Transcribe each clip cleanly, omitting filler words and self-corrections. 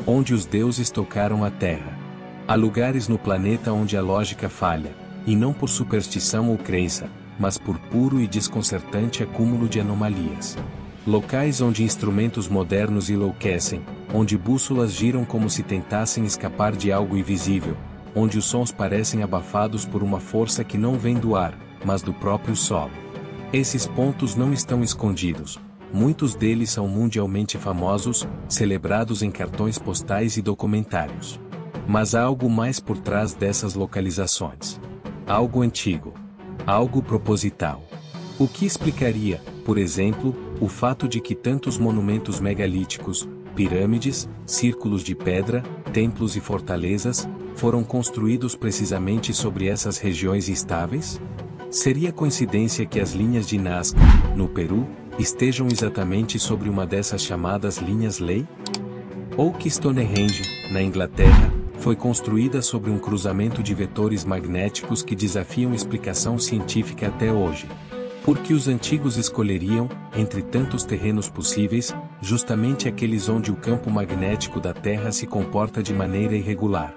onde os deuses tocaram a terra. Há lugares no planeta onde a lógica falha, e não por superstição ou crença, mas por puro e desconcertante acúmulo de anomalias. Locais onde instrumentos modernos enlouquecem, onde bússolas giram como se tentassem escapar de algo invisível, onde os sons parecem abafados por uma força que não vem do ar, mas do próprio solo. Esses pontos não estão escondidos, muitos deles são mundialmente famosos, celebrados em cartões postais e documentários. Mas há algo mais por trás dessas localizações. Algo antigo. Algo proposital. O que explicaria, por exemplo, o fato de que tantos monumentos megalíticos, pirâmides, círculos de pedra, templos e fortalezas, foram construídos precisamente sobre essas regiões instáveis? Seria coincidência que as linhas de Nazca, no Peru, estejam exatamente sobre uma dessas chamadas linhas lei? Ou que Stonehenge, na Inglaterra, foi construída sobre um cruzamento de vetores magnéticos que desafiam explicação científica até hoje? Porque os antigos escolheriam, entre tantos terrenos possíveis, justamente aqueles onde o campo magnético da Terra se comporta de maneira irregular.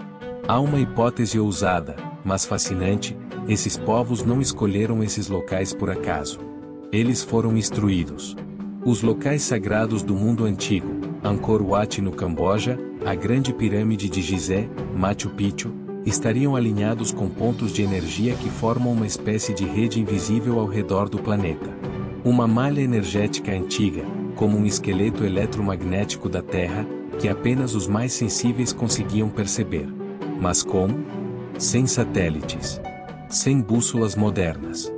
Há uma hipótese ousada, mas fascinante: esses povos não escolheram esses locais por acaso. Eles foram instruídos. Os locais sagrados do mundo antigo, Angkor Wat no Camboja, a Grande Pirâmide de Gizé, Machu Picchu, estariam alinhados com pontos de energia que formam uma espécie de rede invisível ao redor do planeta. Uma malha energética antiga, como um esqueleto eletromagnético da Terra, que apenas os mais sensíveis conseguiam perceber. Mas como? Sem satélites. Sem bússolas modernas.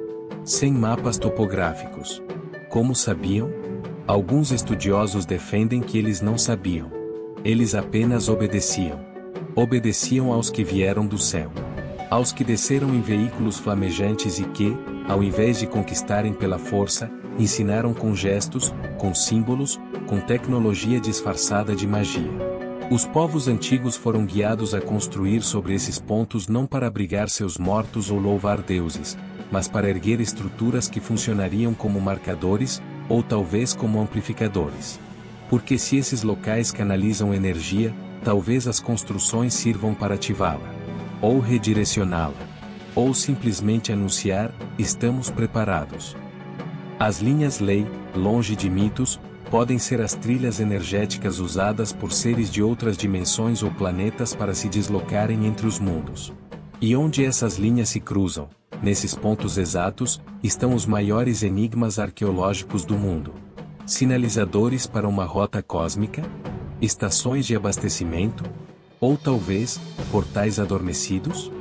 Sem mapas topográficos. Como sabiam? Alguns estudiosos defendem que eles não sabiam. Eles apenas obedeciam. Obedeciam aos que vieram do céu. Aos que desceram em veículos flamejantes e que, ao invés de conquistarem pela força, ensinaram com gestos, com símbolos, com tecnologia disfarçada de magia. Os povos antigos foram guiados a construir sobre esses pontos não para abrigar seus mortos ou louvar deuses, mas para erguer estruturas que funcionariam como marcadores, ou talvez como amplificadores. Porque se esses locais canalizam energia, talvez as construções sirvam para ativá-la, ou redirecioná-la, ou simplesmente anunciar: estamos preparados. As linhas lei, longe de mitos, podem ser as trilhas energéticas usadas por seres de outras dimensões ou planetas para se deslocarem entre os mundos. E onde essas linhas se cruzam, nesses pontos exatos, estão os maiores enigmas arqueológicos do mundo. Sinalizadores para uma rota cósmica? Estações de abastecimento? Ou talvez, portais adormecidos?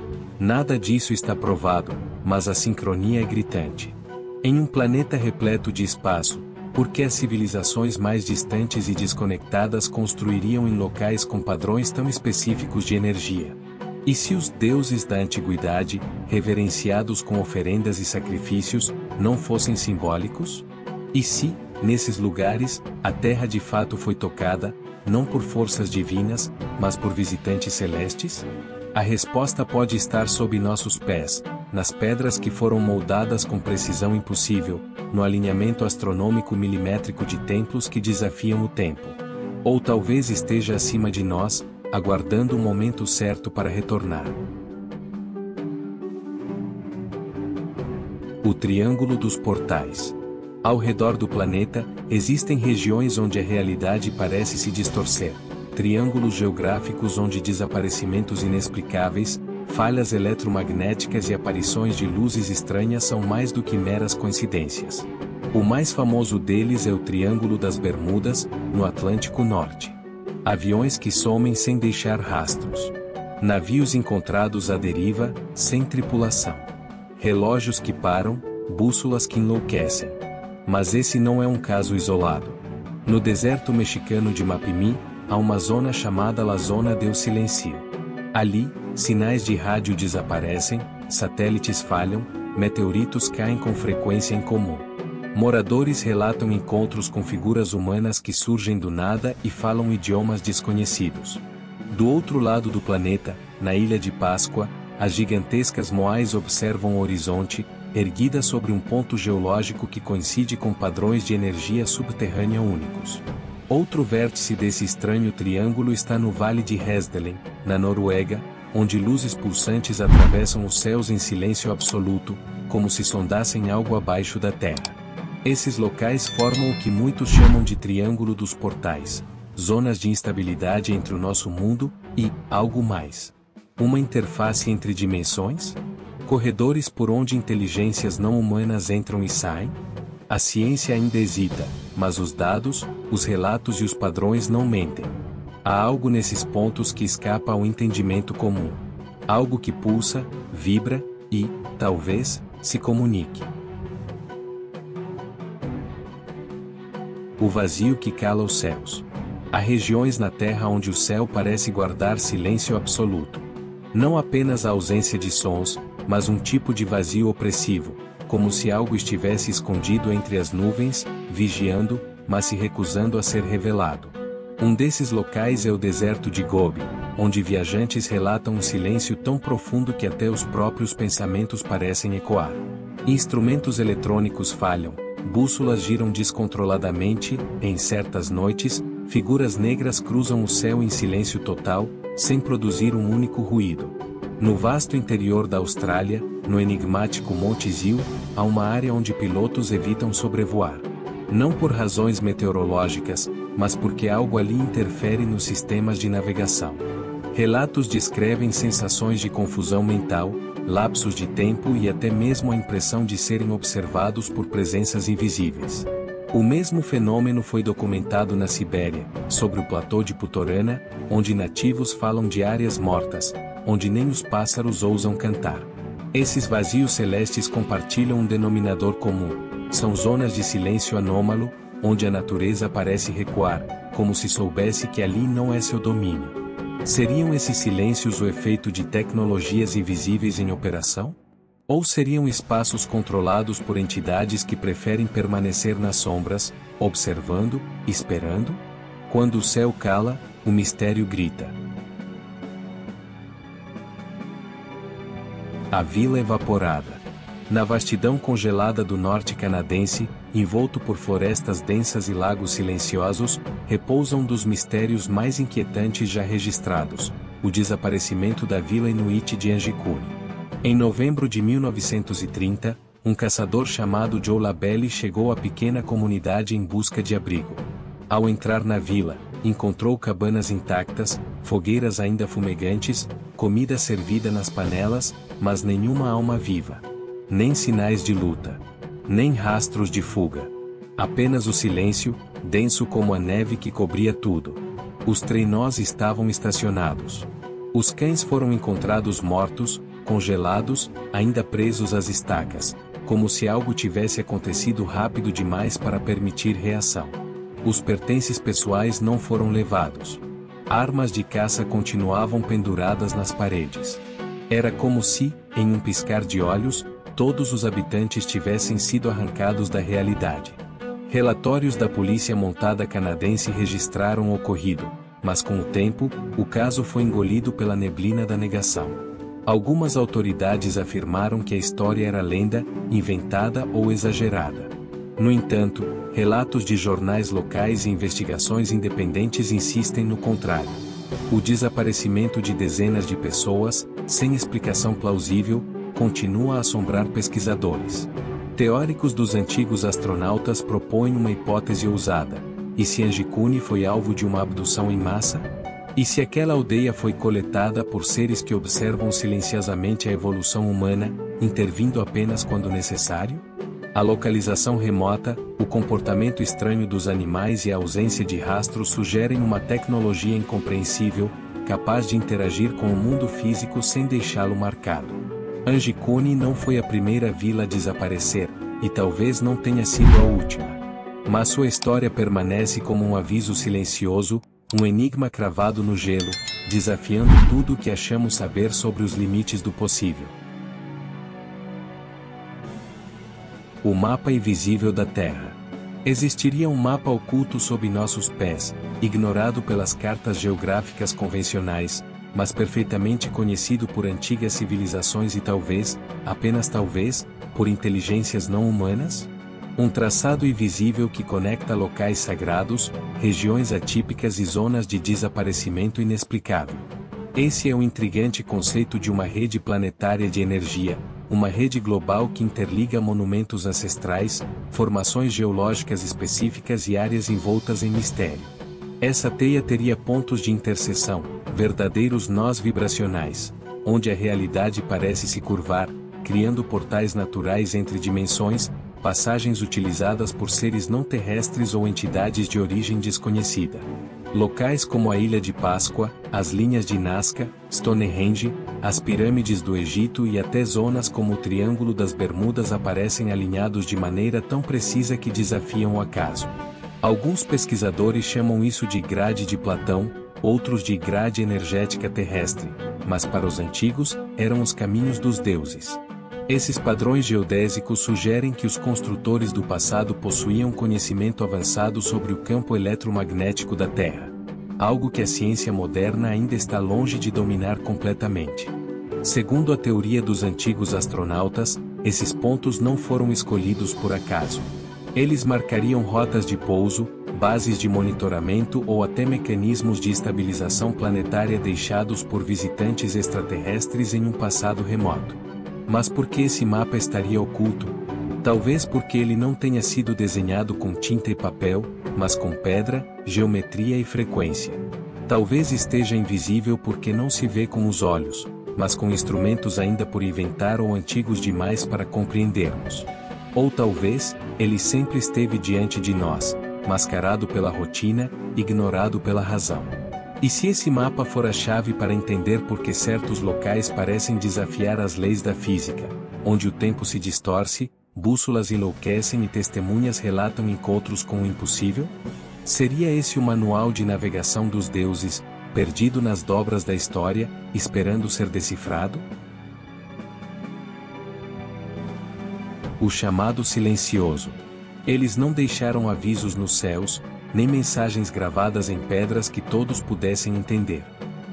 Nada disso está provado, mas a sincronia é gritante. Em um planeta repleto de espaço, por que as civilizações mais distantes e desconectadas construiriam em locais com padrões tão específicos de energia? E se os deuses da antiguidade, reverenciados com oferendas e sacrifícios, não fossem simbólicos? E se, nesses lugares, a Terra de fato foi tocada, não por forças divinas, mas por visitantes celestes? A resposta pode estar sob nossos pés, nas pedras que foram moldadas com precisão impossível, no alinhamento astronômico milimétrico de templos que desafiam o tempo. Ou talvez esteja acima de nós, aguardando o momento certo para retornar. O Triângulo dos Portais. Ao redor do planeta, existem regiões onde a realidade parece se distorcer. Triângulos geográficos onde desaparecimentos inexplicáveis, falhas eletromagnéticas e aparições de luzes estranhas são mais do que meras coincidências. O mais famoso deles é o Triângulo das Bermudas, no Atlântico Norte. Aviões que somem sem deixar rastros. Navios encontrados à deriva, sem tripulação. Relógios que param, bússolas que enlouquecem. Mas esse não é um caso isolado. No deserto mexicano de Mapimí, há uma zona chamada La Zona del Silencio. Ali, sinais de rádio desaparecem, satélites falham, meteoritos caem com frequência incomum. Moradores relatam encontros com figuras humanas que surgem do nada e falam idiomas desconhecidos. Do outro lado do planeta, na Ilha de Páscoa, as gigantescas moais observam o horizonte, erguidas sobre um ponto geológico que coincide com padrões de energia subterrânea únicos. Outro vértice desse estranho triângulo está no Vale de Hesdalen, na Noruega, onde luzes pulsantes atravessam os céus em silêncio absoluto, como se sondassem algo abaixo da Terra. Esses locais formam o que muitos chamam de Triângulo dos Portais, zonas de instabilidade entre o nosso mundo e algo mais. Uma interface entre dimensões? Corredores por onde inteligências não humanas entram e saem? A ciência ainda hesita, mas os dados, os relatos e os padrões não mentem. Há algo nesses pontos que escapa ao entendimento comum. Algo que pulsa, vibra e, talvez, se comunique. O vazio que cala os céus. Há regiões na Terra onde o céu parece guardar silêncio absoluto. Não apenas a ausência de sons, mas um tipo de vazio opressivo, como se algo estivesse escondido entre as nuvens, vigiando, mas se recusando a ser revelado. Um desses locais é o deserto de Gobi, onde viajantes relatam um silêncio tão profundo que até os próprios pensamentos parecem ecoar. Instrumentos eletrônicos falham, bússolas giram descontroladamente, em certas noites, figuras negras cruzam o céu em silêncio total, sem produzir um único ruído. No vasto interior da Austrália, no enigmático Monte Ziu, há uma área onde pilotos evitam sobrevoar. Não por razões meteorológicas, mas porque algo ali interfere nos sistemas de navegação. Relatos descrevem sensações de confusão mental, lapsos de tempo e até mesmo a impressão de serem observados por presenças invisíveis. O mesmo fenômeno foi documentado na Sibéria, sobre o platô de Putorana, onde nativos falam de áreas mortas, onde nem os pássaros ousam cantar. Esses vazios celestes compartilham um denominador comum. São zonas de silêncio anômalo, onde a natureza parece recuar, como se soubesse que ali não é seu domínio. Seriam esses silêncios o efeito de tecnologias invisíveis em operação? Ou seriam espaços controlados por entidades que preferem permanecer nas sombras, observando, esperando? Quando o céu cala, o mistério grita. A Vila Evaporada. Na vastidão congelada do norte canadense, envolto por florestas densas e lagos silenciosos, repousa um dos mistérios mais inquietantes já registrados, o desaparecimento da vila inuit de Anjikuni. Em novembro de 1930, um caçador chamado Joe Labelle chegou à pequena comunidade em busca de abrigo. Ao entrar na vila, encontrou cabanas intactas, fogueiras ainda fumegantes, comida servida nas panelas, mas nenhuma alma viva. Nem sinais de luta. Nem rastros de fuga. Apenas o silêncio, denso como a neve que cobria tudo. Os trenós estavam estacionados. Os cães foram encontrados mortos, congelados, ainda presos às estacas, como se algo tivesse acontecido rápido demais para permitir reação. Os pertences pessoais não foram levados. Armas de caça continuavam penduradas nas paredes. Era como se, em um piscar de olhos, todos os habitantes tivessem sido arrancados da realidade. Relatórios da polícia montada canadense registraram o ocorrido, mas com o tempo, o caso foi engolido pela neblina da negação. Algumas autoridades afirmaram que a história era lenda, inventada ou exagerada. No entanto, relatos de jornais locais e investigações independentes insistem no contrário. O desaparecimento de dezenas de pessoas, sem explicação plausível, continua a assombrar pesquisadores. Teóricos dos antigos astronautas propõem uma hipótese ousada. E se Anjikuni foi alvo de uma abdução em massa? E se aquela aldeia foi coletada por seres que observam silenciosamente a evolução humana, intervindo apenas quando necessário? A localização remota, o comportamento estranho dos animais e a ausência de rastros sugerem uma tecnologia incompreensível, capaz de interagir com o mundo físico sem deixá-lo marcado. Anjikuni não foi a primeira vila a desaparecer, e talvez não tenha sido a última. Mas sua história permanece como um aviso silencioso, um enigma cravado no gelo, desafiando tudo o que achamos saber sobre os limites do possível. O mapa invisível da Terra. Existiria um mapa oculto sob nossos pés, ignorado pelas cartas geográficas convencionais, mas perfeitamente conhecido por antigas civilizações e talvez, apenas talvez, por inteligências não humanas? Um traçado invisível que conecta locais sagrados, regiões atípicas e zonas de desaparecimento inexplicável. Esse é o intrigante conceito de uma rede planetária de energia, uma rede global que interliga monumentos ancestrais, formações geológicas específicas e áreas envoltas em mistério. Essa teia teria pontos de interseção, verdadeiros nós vibracionais, onde a realidade parece se curvar, criando portais naturais entre dimensões, passagens utilizadas por seres não terrestres ou entidades de origem desconhecida. Locais como a Ilha de Páscoa, as linhas de Nazca, Stonehenge, as pirâmides do Egito e até zonas como o Triângulo das Bermudas aparecem alinhados de maneira tão precisa que desafiam o acaso. Alguns pesquisadores chamam isso de grade de Platão, outros de grade energética terrestre, mas para os antigos, eram os caminhos dos deuses. Esses padrões geodésicos sugerem que os construtores do passado possuíam conhecimento avançado sobre o campo eletromagnético da Terra. Algo que a ciência moderna ainda está longe de dominar completamente. Segundo a teoria dos antigos astronautas, esses pontos não foram escolhidos por acaso. Eles marcariam rotas de pouso, bases de monitoramento ou até mecanismos de estabilização planetária deixados por visitantes extraterrestres em um passado remoto. Mas por que esse mapa estaria oculto? Talvez porque ele não tenha sido desenhado com tinta e papel, mas com pedra, geometria e frequência. Talvez esteja invisível porque não se vê com os olhos, mas com instrumentos ainda por inventar ou antigos demais para compreendermos. Ou talvez, ele sempre esteve diante de nós, mascarado pela rotina, ignorado pela razão. E se esse mapa for a chave para entender por que certos locais parecem desafiar as leis da física, onde o tempo se distorce, bússolas enlouquecem e testemunhas relatam encontros com o impossível? Seria esse o manual de navegação dos deuses, perdido nas dobras da história, esperando ser decifrado? O chamado silencioso. Eles não deixaram avisos nos céus, nem mensagens gravadas em pedras que todos pudessem entender.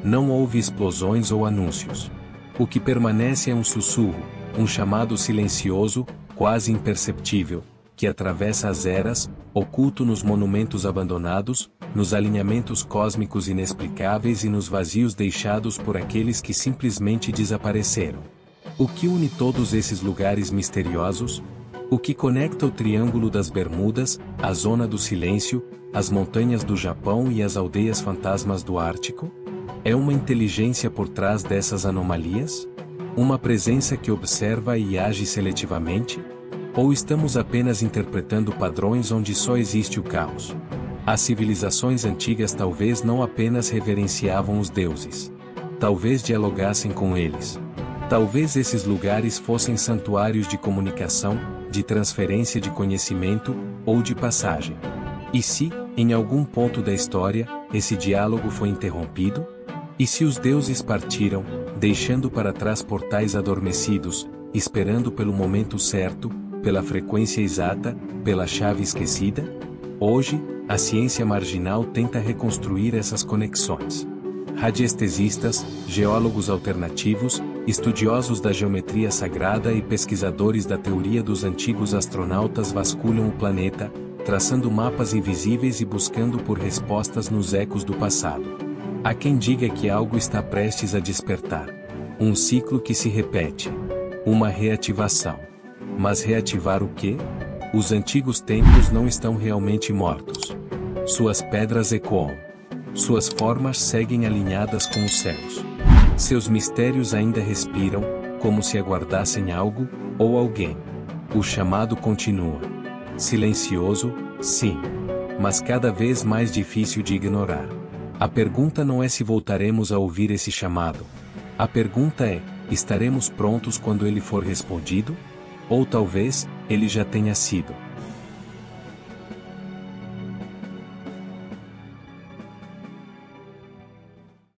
Não houve explosões ou anúncios. O que permanece é um sussurro, um chamado silencioso, quase imperceptível, que atravessa as eras, oculto nos monumentos abandonados, nos alinhamentos cósmicos inexplicáveis e nos vazios deixados por aqueles que simplesmente desapareceram. O que une todos esses lugares misteriosos? O que conecta o Triângulo das Bermudas, a Zona do Silêncio, as montanhas do Japão e as aldeias fantasmas do Ártico? É uma inteligência por trás dessas anomalias? Uma presença que observa e age seletivamente? Ou estamos apenas interpretando padrões onde só existe o caos? As civilizações antigas talvez não apenas reverenciavam os deuses. Talvez dialogassem com eles. Talvez esses lugares fossem santuários de comunicação, de transferência de conhecimento, ou de passagem. E se, em algum ponto da história, esse diálogo foi interrompido? E se os deuses partiram, deixando para trás portais adormecidos, esperando pelo momento certo, pela frequência exata, pela chave esquecida? Hoje, a ciência marginal tenta reconstruir essas conexões. Radiestesistas, geólogos alternativos, estudiosos da geometria sagrada e pesquisadores da teoria dos antigos astronautas vasculham o planeta, traçando mapas invisíveis e buscando por respostas nos ecos do passado. Há quem diga que algo está prestes a despertar. Um ciclo que se repete. Uma reativação. Mas reativar o quê? Os antigos templos não estão realmente mortos. Suas pedras ecoam. Suas formas seguem alinhadas com os céus. Seus mistérios ainda respiram, como se aguardassem algo, ou alguém. O chamado continua. Silencioso, sim. Mas cada vez mais difícil de ignorar. A pergunta não é se voltaremos a ouvir esse chamado. A pergunta é, estaremos prontos quando ele for respondido? Ou talvez, ele já tenha sido.